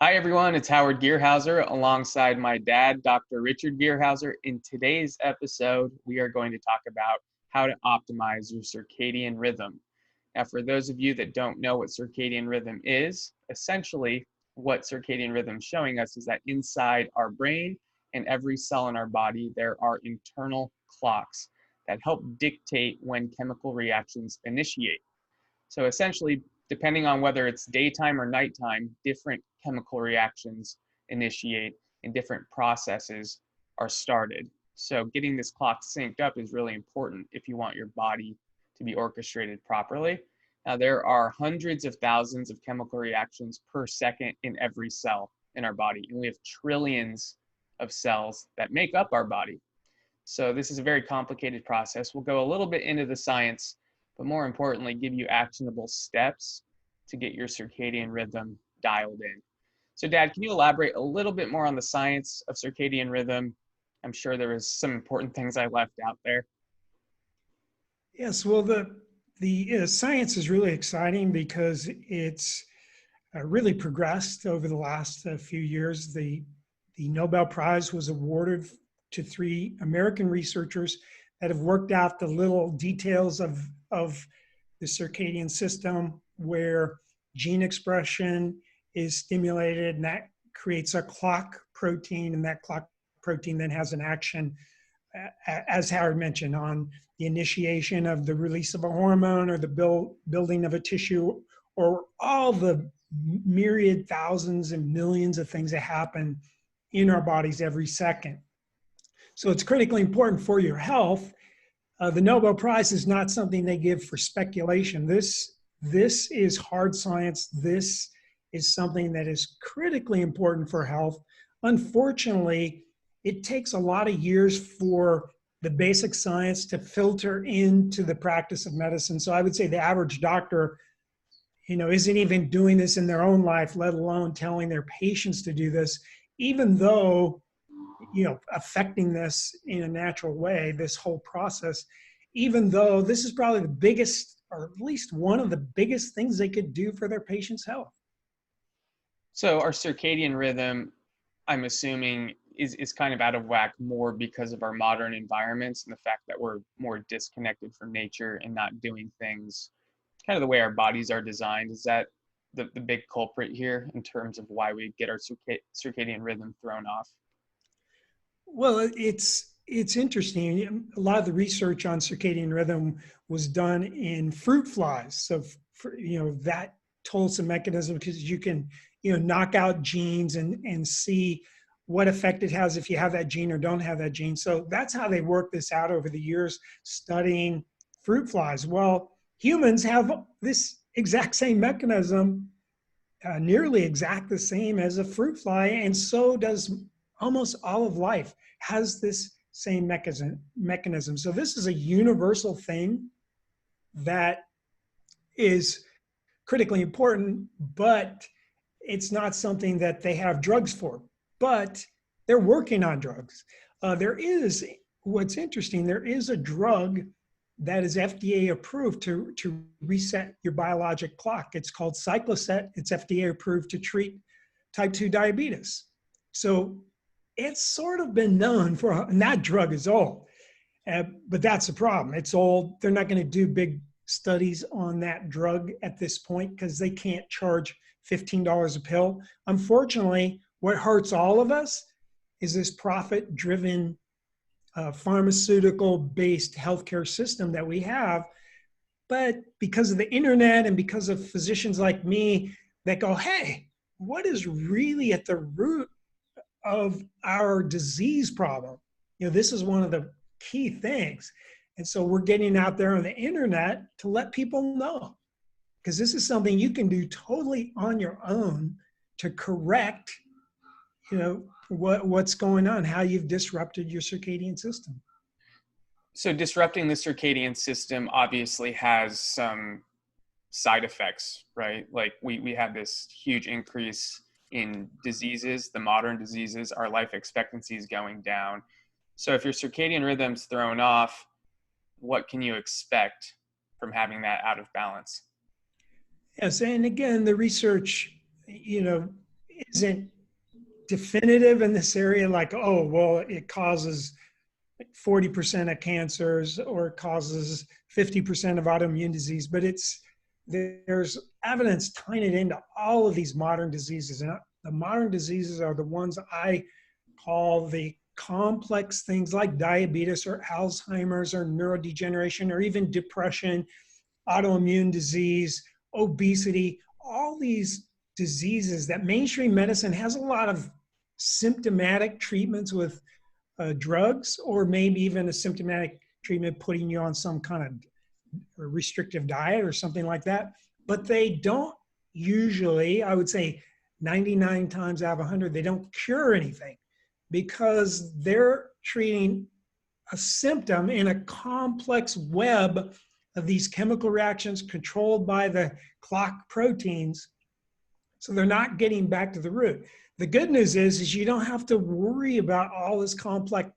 Hi, everyone. It's Howard Gearhauser alongside my dad, Dr. Richard Gearhauser. In today's episode, we are going to talk about how to optimize your circadian rhythm. Now, for those of you that don't know what circadian rhythm is, essentially what circadian rhythm is showing us is that inside our brain and every cell in our body, there are internal clocks that help dictate when chemical reactions initiate. So essentially, depending on whether it's daytime or nighttime, different chemical reactions initiate and different processes are started. So getting this clock synced up is really important if you want your body to be orchestrated properly. Now, there are hundreds of thousands of chemical reactions per second in every cell in our body, and we have trillions of cells that make up our body. So this is a very complicated process. We'll go a little bit into the science, but more importantly, give you actionable steps to get your circadian rhythm dialed in. So Dad, can you elaborate a little bit more on the science of circadian rhythm? I'm sure there was some important things I left out there. Yes, well, the science is really exciting because it's really progressed over the last few years. The Nobel Prize was awarded to three American researchers that have worked out the little details of the circadian system where gene expression is stimulated, and that creates a clock protein, and that clock protein then has an action, as Howard mentioned, on the initiation of the release of a hormone or the building of a tissue, or all the myriad thousands and millions of things that happen in our bodies every second. So it's critically important for your health. The Nobel Prize is not something they give for speculation. This is hard science. This is something that is critically important for health. Unfortunately, it takes a lot of years for the basic science to filter into the practice of medicine. So I would say the average doctor, isn't even doing this in their own life, let alone telling their patients to do this, even though, affecting this in a natural way, this whole process, even though this is probably the biggest, or at least one of the biggest things they could do for their patient's health. So our circadian rhythm, I'm assuming, is kind of out of whack more because of our modern environments and the fact that we're more disconnected from nature and not doing things kind of the way our bodies are designed. Is that the big culprit here in terms of why we get our circadian rhythm thrown off? Well, it's interesting. A lot of the research on circadian rhythm was done in fruit flies. So, that told some mechanism because you can, knock out genes and see what effect it has if you have that gene or don't have that gene. So that's how they worked this out over the years, studying fruit flies. Well, humans have this exact same mechanism, nearly exact the same as a fruit fly, and so does almost all of life has this same mechanism. So this is a universal thing that is critically important, but it's not something that they have drugs for. But they're working on drugs. What's interesting, there is a drug that is FDA approved to reset your biologic clock. It's called Cycloset. It's FDA approved to treat type 2 diabetes. So it's sort of been known for, and that drug is old, but that's the problem. It's old. They're not going to do big studies on that drug at this point because they can't charge $15 a pill. Unfortunately, what hurts all of us is this profit-driven, pharmaceutical-based healthcare system that we have. But because of the internet and because of physicians like me that go, hey, what is really at the root of our disease problem? This is one of the key things. And so we're getting out there on the internet to let people know, because this is something you can do totally on your own to correct, what's going on, how you've disrupted your circadian system. So disrupting the circadian system obviously has some side effects, right? Like we have this huge increase in diseases, the modern diseases, our life expectancy is going down. So if your circadian rhythm's thrown off, what can you expect from having that out of balance? Yes, and again, the research, isn't definitive in this area, like, oh, well, it causes 40% of cancers or it causes 50% of autoimmune disease, but there's evidence tying it into all of these modern diseases. And the modern diseases are the ones I call the complex things like diabetes or Alzheimer's or neurodegeneration or even depression, autoimmune disease, obesity, all these diseases that mainstream medicine has a lot of symptomatic treatments with drugs, or maybe even a symptomatic treatment putting you on some kind of restrictive diet or something like that. But they don't usually, I would say 99 times out of 100, they don't cure anything because they're treating a symptom in a complex web of these chemical reactions controlled by the clock proteins. So they're not getting back to the root. The good news is you don't have to worry about all this complex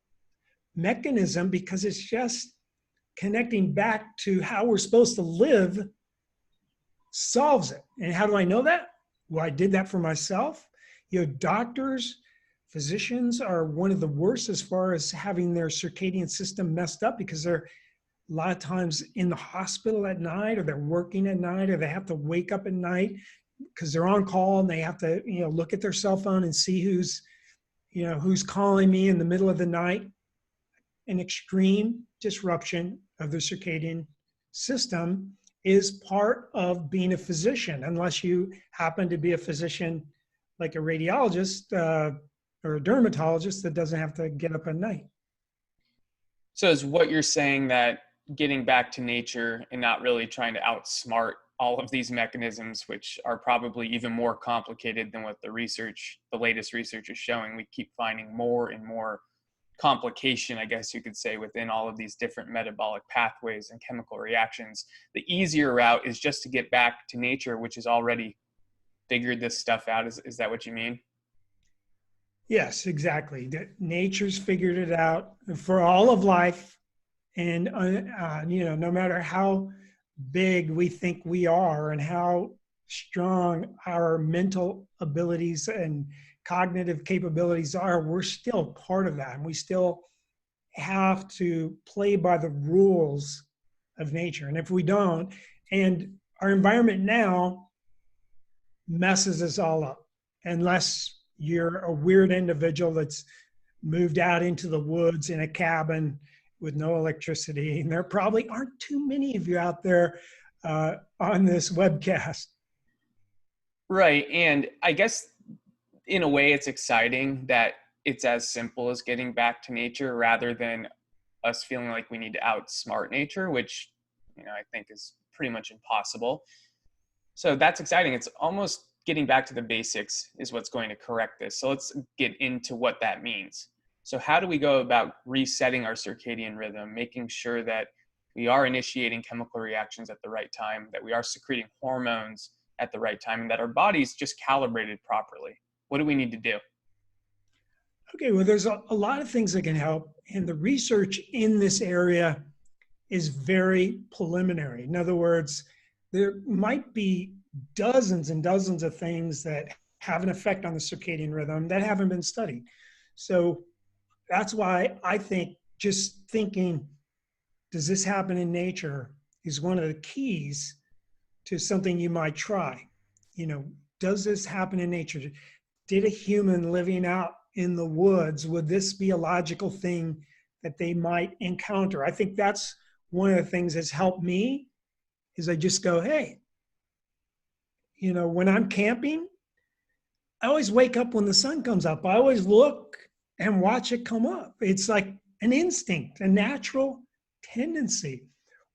mechanism because it's just connecting back to how we're supposed to live solves it. And how do I know that? Well, I did that for myself. Doctors, physicians are one of the worst as far as having their circadian system messed up because they're a lot of times in the hospital at night, or they're working at night, or they have to wake up at night because they're on call and they have to, look at their cell phone and see who's calling me in the middle of the night. An extreme disruption of the circadian system is part of being a physician, unless you happen to be a physician like a radiologist or a dermatologist that doesn't have to get up at night. So is what you're saying that getting back to nature and not really trying to outsmart all of these mechanisms, which are probably even more complicated than what the latest research is showing. We keep finding more and more complication, I guess you could say, within all of these different metabolic pathways and chemical reactions. The easier route is just to get back to nature, which has already figured this stuff out. Is that what you mean? Yes, exactly. Nature's figured it out for all of life. And, no matter how big we think we are and how strong our mental abilities and cognitive capabilities are, we're still part of that. And we still have to play by the rules of nature. And if we don't, and our environment now messes us all up, unless you're a weird individual that's moved out into the woods in a cabin with no electricity. And there probably aren't too many of you out there on this webcast. Right. And I guess in a way it's exciting that it's as simple as getting back to nature rather than us feeling like we need to outsmart nature, which, I think is pretty much impossible. So that's exciting. It's almost getting back to the basics is what's going to correct this. So let's get into what that means. So how do we go about resetting our circadian rhythm, making sure that we are initiating chemical reactions at the right time, that we are secreting hormones at the right time, and that our body's just calibrated properly? What do we need to do? Okay, well, there's a lot of things that can help. And the research in this area is very preliminary. In other words, there might be dozens and dozens of things that have an effect on the circadian rhythm that haven't been studied. So that's why I think just thinking, does this happen in nature, is one of the keys to something you might try. Does this happen in nature? Did a human living out in the woods, would this be a logical thing that they might encounter? I think that's one of the things that's helped me, is I just go, hey, when I'm camping, I always wake up when the sun comes up. I always look and watch it come up. It's like an instinct, a natural tendency.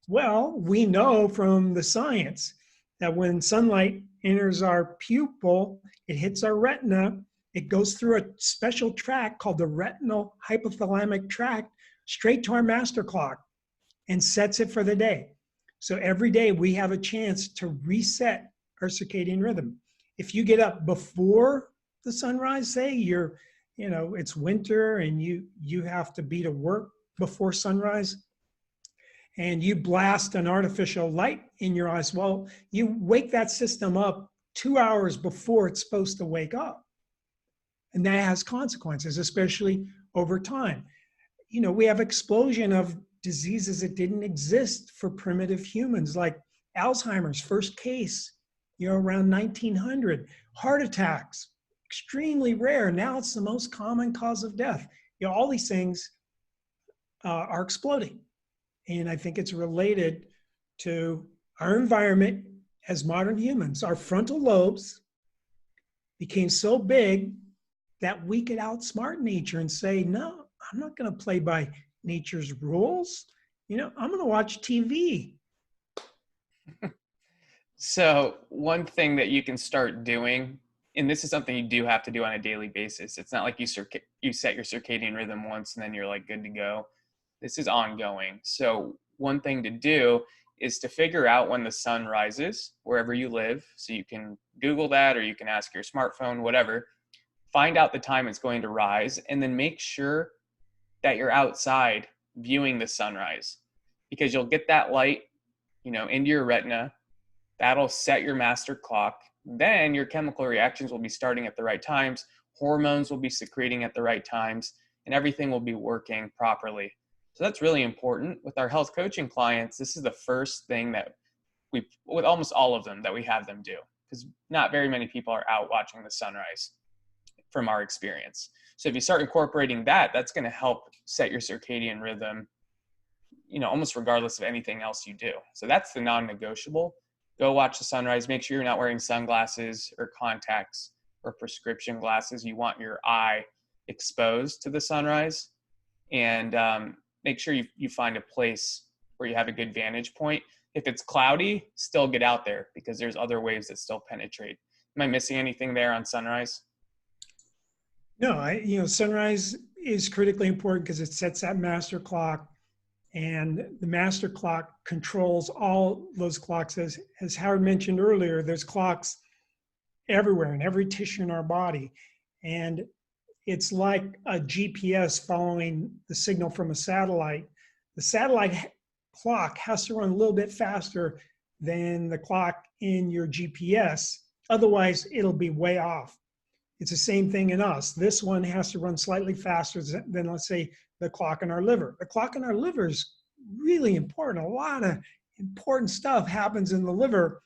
Well, we know from the science that when sunlight enters our pupil, it hits our retina, it goes through a special tract called the retinal hypothalamic tract straight to our master clock and sets it for the day. So every day we have a chance to reset our circadian rhythm. If you get up before the sunrise, say it's winter and you have to be to work before sunrise, and you blast an artificial light in your eyes, well, you wake that system up 2 hours before it's supposed to wake up. And that has consequences, especially over time. We have explosion of diseases that didn't exist for primitive humans, like Alzheimer's, first case, around 1900. Heart attacks, extremely rare. Now it's the most common cause of death. All these things are exploding. And I think it's related to our environment as modern humans. Our frontal lobes became so big that we could outsmart nature and say, no, I'm not going to play by nature's rules. I'm going to watch TV. So one thing that you can start doing, and this is something you do have to do on a daily basis. It's not like you set your circadian rhythm once and then you're like good to go. This is ongoing. So one thing to do is to figure out when the sun rises wherever you live. So you can Google that, or you can ask your smartphone, whatever. Find out the time it's going to rise, and then make sure that you're outside viewing the sunrise, because you'll get that light, into your retina. That'll set your master clock. Then your chemical reactions will be starting at the right times. Hormones will be secreting at the right times, and everything will be working properly. So that's really important. With our health coaching clients, this is the first thing that with almost all of them, that we have them do, because not very many people are out watching the sunrise from our experience. So if you start incorporating that, that's going to help set your circadian rhythm, almost regardless of anything else you do. So that's the non-negotiable. Go watch the sunrise. Make sure you're not wearing sunglasses or contacts or prescription glasses. You want your eye exposed to the sunrise, and make sure you find a place where you have a good vantage point. If it's cloudy, still get out there, because there's other waves that still penetrate. Am I missing anything there on sunrise? No, sunrise is critically important because it sets that master clock, and the master clock controls all those clocks. As Howard mentioned earlier, there's clocks everywhere in every tissue in our body. And it's like a GPS following the signal from a satellite. The satellite clock has to run a little bit faster than the clock in your GPS. Otherwise, it'll be way off. It's the same thing in us. This one has to run slightly faster than, let's say, the clock in our liver. The clock in our liver is really important. A lot of important stuff happens in the liver.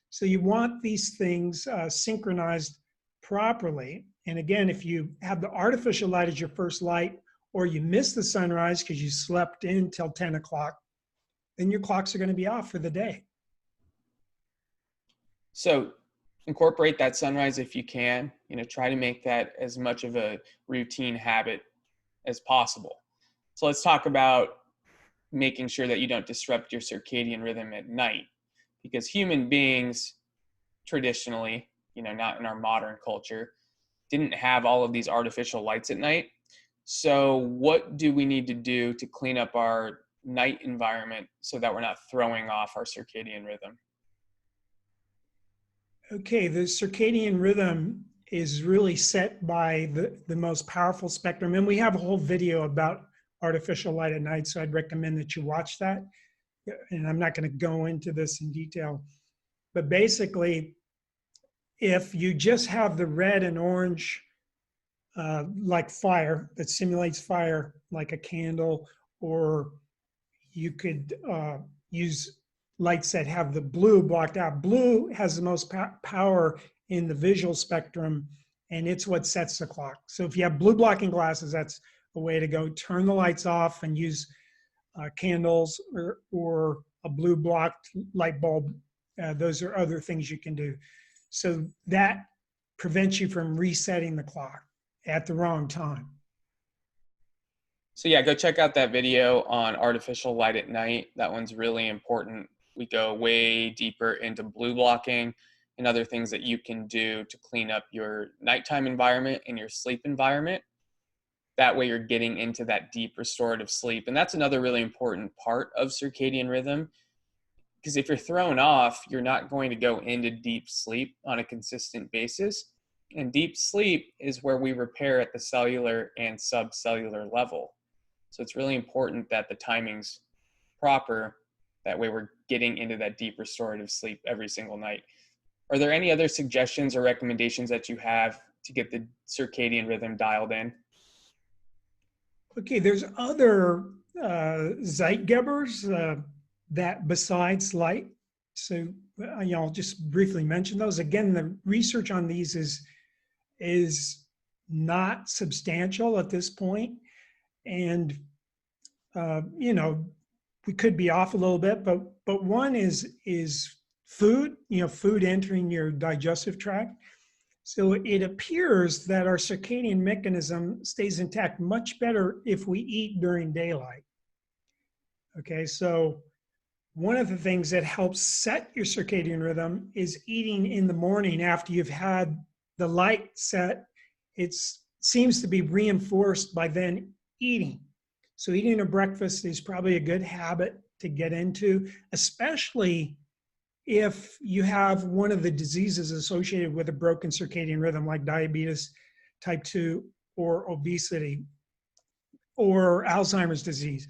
So you want these things synchronized properly. And again, if you have the artificial light as your first light, or you miss the sunrise because you slept in till 10 o'clock, then your clocks are going to be off for the day. So incorporate that sunrise if you can. Try to make that as much of a routine habit as possible. So let's talk about making sure that you don't disrupt your circadian rhythm at night, because human beings traditionally, not in our modern culture, didn't have all of these artificial lights at night. So what do we need to do to clean up our night environment so that we're not throwing off our circadian rhythm? Okay, the circadian rhythm is really set by the most powerful spectrum. And we have a whole video about artificial light at night, so I'd recommend that you watch that. And I'm not going to go into this in detail. But basically, if you just have the red and orange, like fire, that simulates fire, like a candle, or you could use lights that have the blue blocked out. Blue has the most power in the visual spectrum, and it's what sets the clock. So if you have blue blocking glasses, that's a way to go. Turn the lights off and use candles or a blue blocked light bulb. Those are other things you can do. So that prevents you from resetting the clock at the wrong time. So yeah, go check out that video on artificial light at night. That one's really important. We go way deeper into blue blocking and other things that you can do to clean up your nighttime environment and your sleep environment. That way you're getting into that deep restorative sleep. And that's another really important part of circadian rhythm, because if you're thrown off, you're not going to go into deep sleep on a consistent basis. And deep sleep is where we repair at the cellular and subcellular level. So it's really important that the timing's proper. That way we're getting into that deep restorative sleep every single night. Are there any other suggestions or recommendations that you have to get the circadian rhythm dialed in? Okay, there's other Zeitgebers that besides light. So I'll just briefly mention those. Again, the research on these is not substantial at this point, and we could be off a little bit, but one is food. Food entering your digestive tract. So it appears that our circadian mechanism stays intact much better if we eat during daylight. Okay, so one of the things that helps set your circadian rhythm is eating in the morning after you've had the light set. It seems to be reinforced by then eating. So eating a breakfast is probably a good habit to get into, especially if you have one of the diseases associated with a broken circadian rhythm, like diabetes type 2 or obesity or Alzheimer's disease.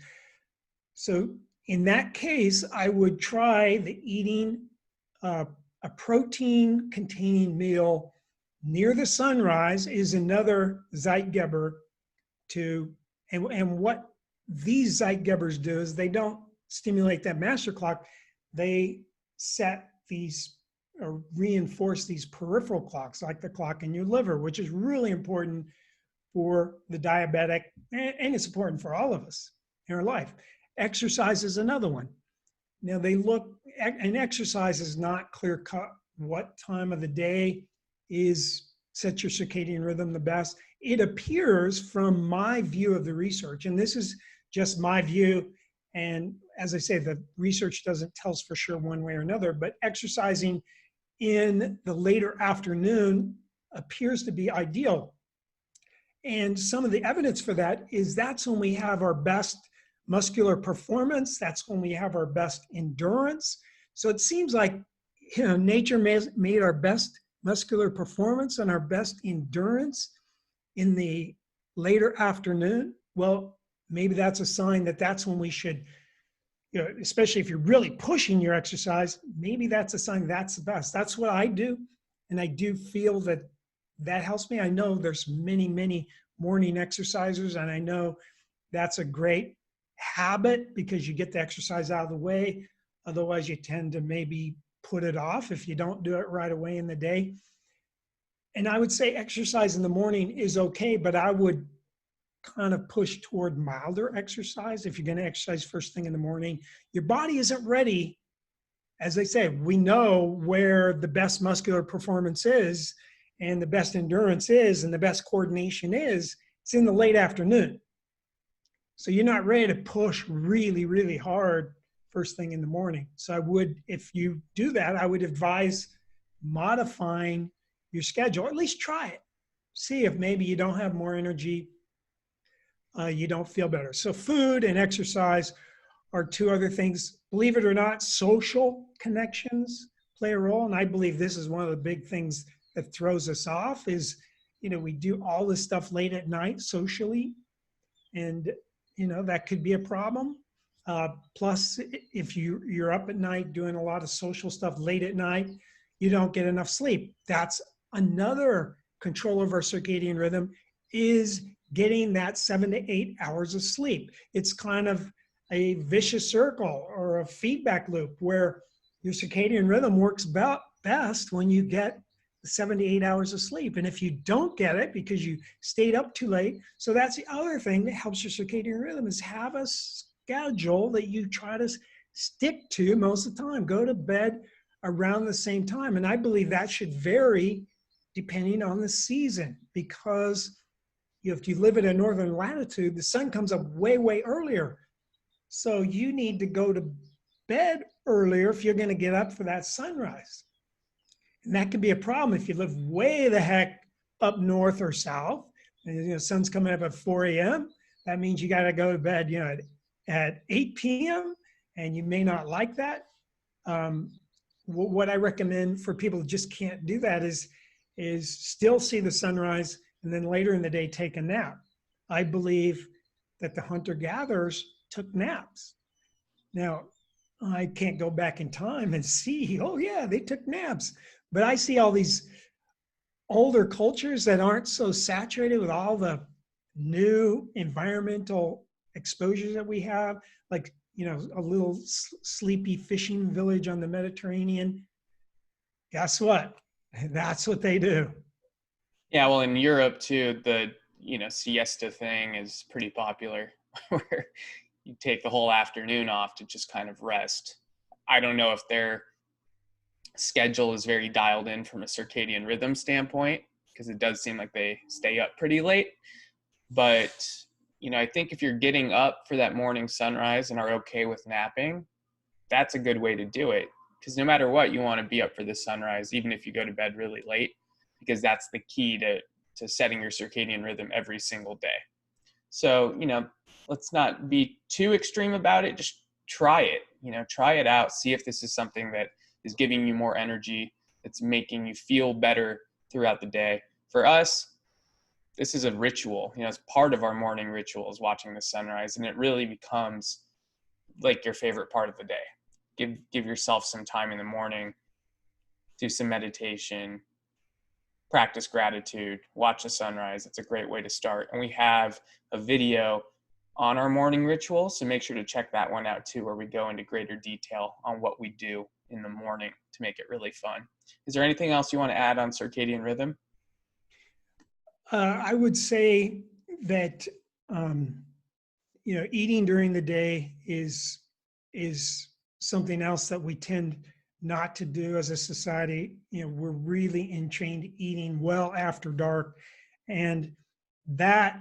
So in that case, I would try the eating a protein containing meal near the sunrise is another Zeitgeber and what these Zeitgebers do is they don't stimulate that master clock. They set these or reinforce these peripheral clocks, like the clock in your liver, which is really important for the diabetic, and it's important for all of us in our life. Exercise is another one. Now and exercise is not clear cut what time of the day sets your circadian rhythm the best. It appears from my view of the research, and this is just my view, and as I say, the research doesn't tell us for sure one way or another, but exercising in the later afternoon appears to be ideal. And some of the evidence for that is that's when we have our best muscular performance. That's when we have our best endurance. So it seems like, nature made our best muscular performance and our best endurance in the later afternoon. Well, maybe that's a sign that that's when we should, especially if you're really pushing your exercise, maybe that's a sign that's the best. That's what I do. And I do feel that helps me. I know there's many, many morning exercisers, and I know that's a great habit because you get the exercise out of the way. Otherwise, you tend to maybe put it off if you don't do it right away in the day. And I would say exercise in the morning is okay, but I would kind of push toward milder exercise. If you're going to exercise first thing in the morning, your body isn't ready. As I say, we know where the best muscular performance is and the best endurance is and the best coordination is. It's in the late afternoon. So you're not ready to push really, really hard first thing in the morning. So I would, if you do that, I would advise modifying your schedule, or at least try it. See if maybe you don't have more energy, you don't feel better. So food and exercise are two other things. Believe it or not, social connections play a role. And I believe this is one of the big things that throws us off is, we do all this stuff late at night socially. And, that could be a problem. Plus, if you're up at night doing a lot of social stuff late at night, you don't get enough sleep. That's another control of our circadian rhythm, is getting that 7 to 8 hours of sleep. It's kind of a vicious circle or a feedback loop where your circadian rhythm works best when you get 7 to 8 hours of sleep. And if you don't get it because you stayed up too late, so that's the other thing that helps your circadian rhythm, is have a schedule that you try to stick to most of the time. Go to bed around the same time. And I believe that should vary depending on the season, because if you live in a northern latitude, the sun comes up way, way earlier. So you need to go to bed earlier if you're going to get up for that sunrise. And that can be a problem if you live way the heck up north or south, and the sun's coming up at 4 a.m. That means you got to go to bed, at 8 p.m. and you may not like that. What I recommend for people who just can't do that is still see the sunrise and then later in the day take a nap. I believe that the hunter-gatherers took naps. Now, I can't go back in time and see, oh yeah, they took naps. But I see all these older cultures that aren't so saturated with all the new environmental exposures that we have, like, a little sleepy fishing village on the Mediterranean, guess what? That's what they do. Yeah, well, in Europe too, the siesta thing is pretty popular, where you take the whole afternoon off to just kind of rest. I don't know if their schedule is very dialed in from a circadian rhythm standpoint, because it does seem like they stay up pretty late. But I think if you're getting up for that morning sunrise and are okay with napping, that's a good way to do it. Because no matter what, you want to be up for the sunrise, even if you go to bed really late, because that's the key to setting your circadian rhythm every single day. So, let's not be too extreme about it. Just try it, try it out. See if this is something that is giving you more energy, that's making you feel better throughout the day. For us, this is a ritual, it's part of our morning ritual is watching the sunrise. And it really becomes like your favorite part of the day. Give yourself some time in the morning, do some meditation, practice gratitude, watch the sunrise. It's a great way to start. And we have a video on our morning ritual, so make sure to check that one out too, where we go into greater detail on what we do in the morning to make it really fun. Is there anything else you want to add on circadian rhythm? I would say that eating during the day is something else that we tend not to do as a society. We're really entrained eating well after dark, and that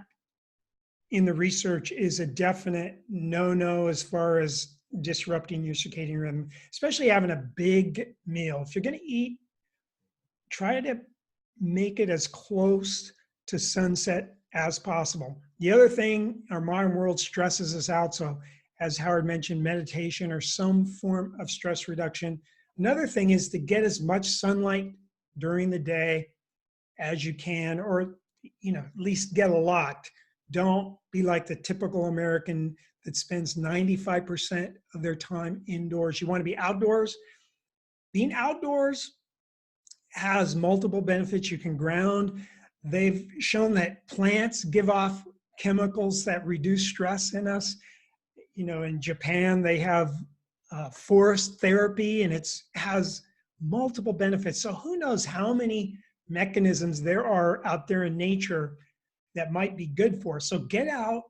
in the research is a definite no-no as far as disrupting your circadian rhythm, especially having a big meal. If you're going to eat, try to make it as close to sunset as possible. The other thing, our modern world stresses us out. So as Howard mentioned, meditation or some form of stress reduction. Another thing is to get as much sunlight during the day as you can, or at least get a lot. Don't be like the typical American that spends 95% of their time indoors. You want to be outdoors. Being outdoors has multiple benefits. You can ground. They've shown that plants give off chemicals that reduce stress in us. In Japan, they have forest therapy, and it has multiple benefits. So who knows how many mechanisms there are out there in nature that might be good for us. So get out,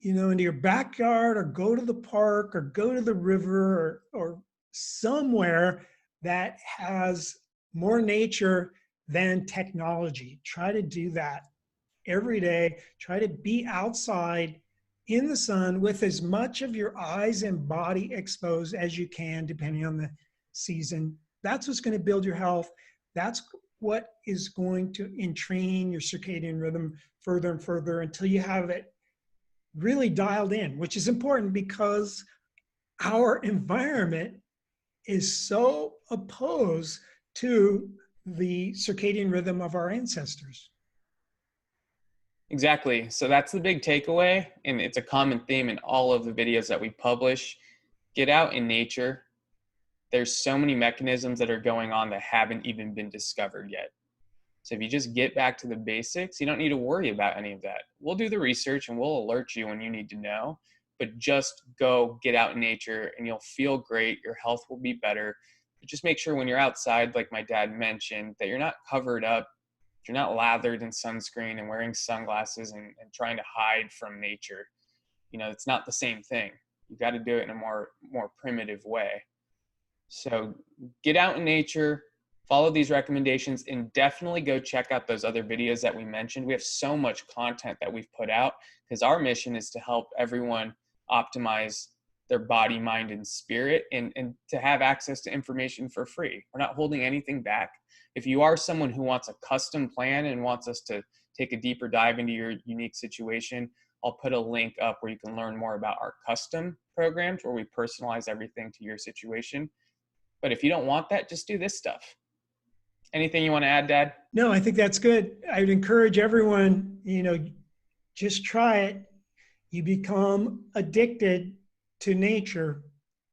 into your backyard, or go to the park, or go to the river, or somewhere that has more nature than technology. Try to do that every day. Try to be outside in the sun with as much of your eyes and body exposed as you can, depending on the season. That's what's going to build your health. That's what is going to entrain your circadian rhythm further and further until you have it really dialed in, which is important because our environment is so opposed to the circadian rhythm of our ancestors. Exactly. So that's the big takeaway. And it's a common theme in all of the videos that we publish. Get out in nature. There's so many mechanisms that are going on that haven't even been discovered yet. So if you just get back to the basics, you don't need to worry about any of that. We'll do the research and we'll alert you when you need to know, but just go get out in nature and you'll feel great. Your health will be better. But just make sure when you're outside, like my dad mentioned, that you're not covered up, you're not lathered in sunscreen and wearing sunglasses and trying to hide from nature. It's not the same thing. You got to do it in a more primitive way. So get out in nature, follow these recommendations, and definitely go check out those other videos that we mentioned. We have so much content that we've put out because our mission is to help everyone optimize their body, mind, and spirit, and to have access to information for free. We're not holding anything back. If you are someone who wants a custom plan and wants us to take a deeper dive into your unique situation, I'll put a link up where you can learn more about our custom programs where we personalize everything to your situation. But if you don't want that, just do this stuff. Anything you want to add, Dad? No, I think that's good. I would encourage everyone, just try it. You become addicted to nature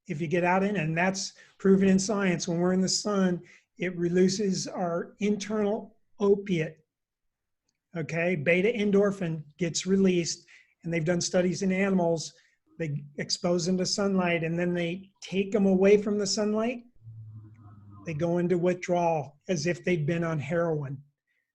if you get out in it. And that's proven in science. When we're in the sun, it releases our internal opiate. Okay, beta endorphin gets released, and they've done studies in animals. They expose them to sunlight, and then they take them away from the sunlight. They go into withdrawal as if they've been on heroin.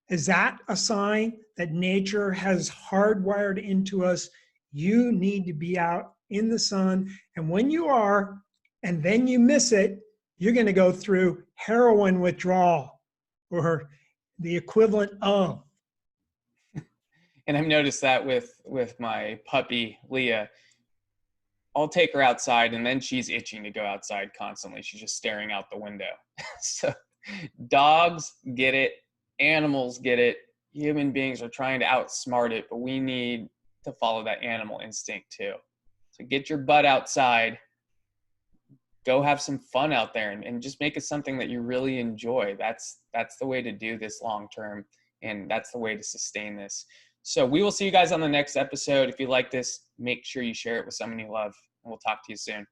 Is that a sign that nature has hardwired into us? You need to be out in the sun. And when you are, and then you miss it, you're going to go through heroin withdrawal or the equivalent of. And I've noticed that with my puppy, Leah. I'll take her outside and then she's itching to go outside constantly. She's just staring out the window. So dogs get it. Animals get it. Human beings are trying to outsmart it, but we need to follow that animal instinct too. So get your butt outside, go have some fun out there, and just make it something that you really enjoy. That's the way to do this long term, and that's the way to sustain this. So we will see you guys on the next episode. If you like this, make sure you share it with someone you love, and we'll talk to you soon.